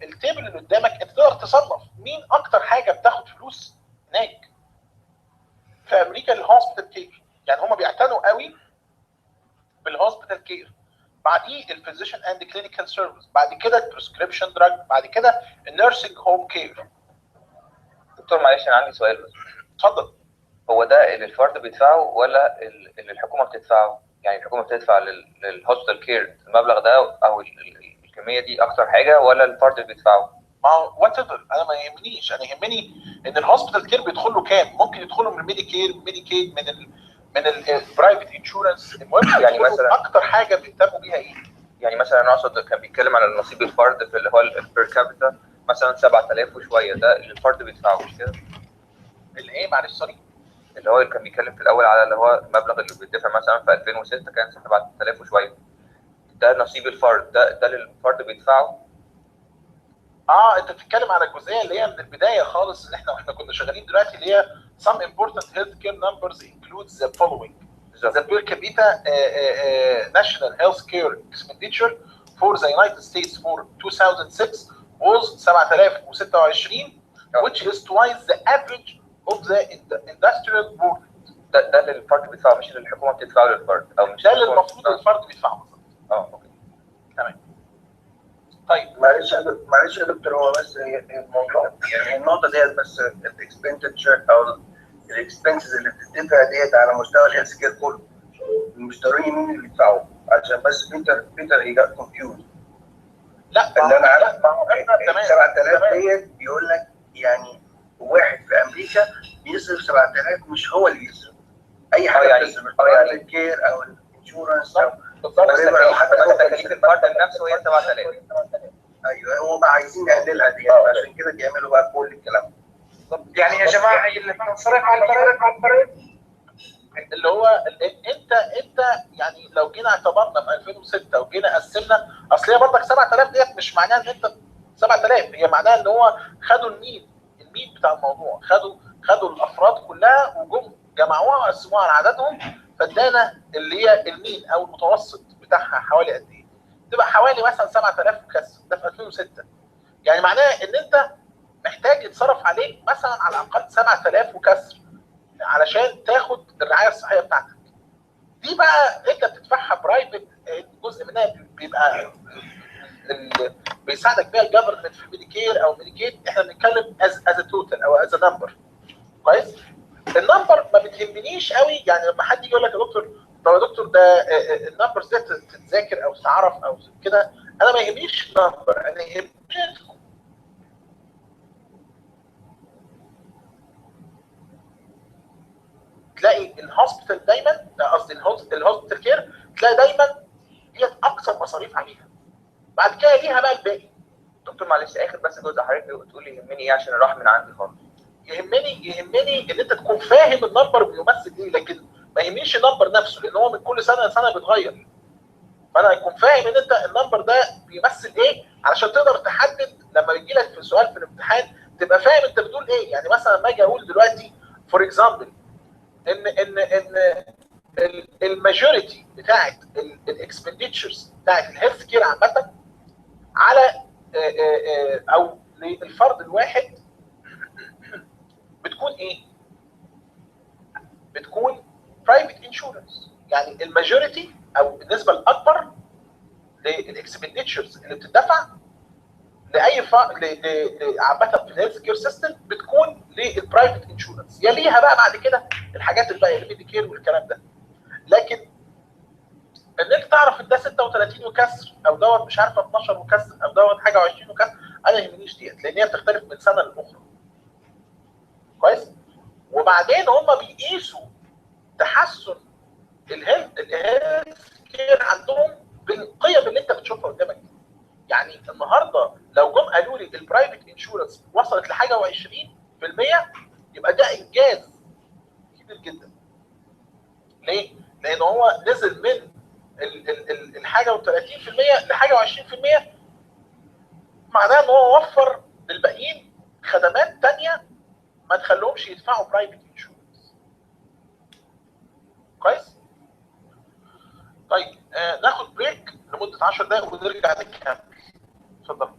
التيبل اللي قدامك انت تقدر تصنف مين اكتر حاجه بتاخد فلوس هناك. في امريكا الهوسبيتال كير، يعني هم بيعتنوا قوي بالهوسبيتال كير. بعديه الفيزيشن اند كلينيكال سيرفيس، بعد كده البريسكريبشن دراج، بعد كده النيرسينج هوم كير. دكتور معلش انا عندي سؤال بس. اتفضل. هو ده اللي الفرد بيدفعه ولا اللي الحكومه بتدفعه؟ يعني الحكومه بتدفع للهوسبيتال كير المبلغ ده او الكميه دي اكتر حاجه، ولا الفرد اللي بيدفعه؟ ما هو وات ايفر، انا ما يهمنيش، انا يهمني ان الهوسبيتال كير بيدخل له كام. ممكن يدخلوا من الميديكير، ميديكيد، من البرايفت انشورنس. المهم يعني مثلا اكتر حاجه بيهتموا بيها ايه؟ يعني مثلا انا اقصد كان بيتكلم على نصيب الفرد في اللي هو البير كابيتا مثلا 7000 وشويه، ده اللي الفرد بيدفعه مش كده؟ الايه معلش سوري؟ اللي هو كان بيتكلم في الاول على اللي هو المبلغ اللي بيدفع مثلا في 2006 كان 7000 وشويه، ده نصيب الفرد، ده اللي الفرد بيدفعه. انت بتتكلم على الجزئيه اللي هي من البدايه خالص، اللي احنا كنا شغالين دلوقتي، اللي هي some important healthcare numbers includes the following. The per capita national healthcare expenditure for the United States for 2006 was 7026 which is twice the average of the industrial world. ده اللي الفرد بيدفعه مش اللي الحكومه بتدفعه للفرد، او مش ده اللي المفروض الفرد بيدفعه. اوكي تمام. طيب معلش يا دكتور، هو بس الموضوع يعني النقطه ديت بس، الاكسبندتشر او الاكسبنسز اللي بتدفع ديت على مستوى الهيلث كير كله، المشترين مين اللي بيدفعوا؟ عشان بس بيتر هي جات كونفيوز. لا اللي انا عارف تمام 7000 ديت بيقول لك يعني واحد في امريكا بيصرف 7000، مش هو اللي بيصرف اي حاجه، يعني بتصرف البرايفت كير او الانشورنس او حتى تكاليف الفرد لنفسه هي 7000. ايوه، هم عايزين نقللها دي، عشان كده بيعملوا بقى كل الكلام ده. يعني يا جماعه هي اللي بتنصرف على الفرد اللي هو انت يعني لو جينا اعتبرنا في 2006 وجينا قسمنا، اصل هي برضك 7000 ديت مش معناها ان انت 7000، هي معناها ان هو خدوا المين بتاع الموضوع، خدوا الافراد كلها وجم جمعوها وقسموها على عددهم، فادانا اللي هي المين او المتوسط بتاعها حوالي قد ايه؟ تبقى حوالي مثلا 7000 وكسر، ده في 2006. يعني معناها ان انت محتاج يتصرف عليك مثلا على الاقل 7000 وكسر علشان تاخد الرعايه الصحيه بتاعتك. دي بقى انت بتدفعها برايفت، جزء منها بيبقى بيساعدك بيها الجفرمنت في ميديكير او ميديكيد. احنا بنتكلم از توتال او از نمبر. كويس؟ النمبر ما بتهمنيش قوي، يعني لما حد يجي يقول لك يا دكتور طب يا دكتور ده النمبرز دي تتذاكر او تتعرف او كده، انا ما يهمنيش النمبر، انا يهمني تلاقي الهوسبيتال دايما، قصدي الهوسبيتال كير تلاقي دايما ديت اكثر مصاريف عليها، بعد كده ليها بقى الباقي. دكتور معلش اخر بس جزء حضرتك تقول لي يهمني ايه عشان راح من عندي خالص. يهمني ان انت تكون فاهم النمبر بيمثل ايه، لكن ما يهمنيش النمبر نفسه لان هو من كل سنه لسنه بيتغير. فانا اكون فاهم ان انت النمبر ده بيمثل ايه علشان تقدر تحدد لما يجي لك في سؤال في الامتحان تبقى فاهم انت بتقول ايه. يعني مثلا لما اجي اقول دلوقتي فور اكزامبل ان الماجوريتي بتاعت الاكسبندتشرز بتاعت الهيلث كير عامه على او للفرد الواحد بتكون ايه؟ بتكون برايفت انشورنس. يعني الماجوريتي او النسبه الاكبر للاكسبندتشرز اللي بتدفع لاي عامه في الهيلث كير سيستم بتكون للبرايفت انشورنس، يليها بقى بعد كده الحاجات الباقيه الميديكير والكلام ده. لكن ان انت تعرف ان ده 36 وكسر او دوت مش عارفه 12 وكسر او دوت حاجه و20 وكسر، انا ما يهمنيش ديت لان هي بتختلف من سنه لاخرى. كويس؟ وبعدين هم بيقيسوا تحسن الهيلث كير عندهم بالقيم اللي انت بتشوفها قدامك دي. يعني النهارده لو جم قالوا لي البرايفت انشورنس وصلت لحاجه و20%، يبقى ده انجاز كبير جدا. ليه؟ لان هو نزل من الحاجه و30% لحاجه و20%، معناه ان هو وفر للباقيين خدمات ثانيه ما تخليهمش يدفعوا برايفت انشورنس. كويس؟ طيب ناخد بريك لمده 10 دقائق ونرجع نكمل. اتفضل.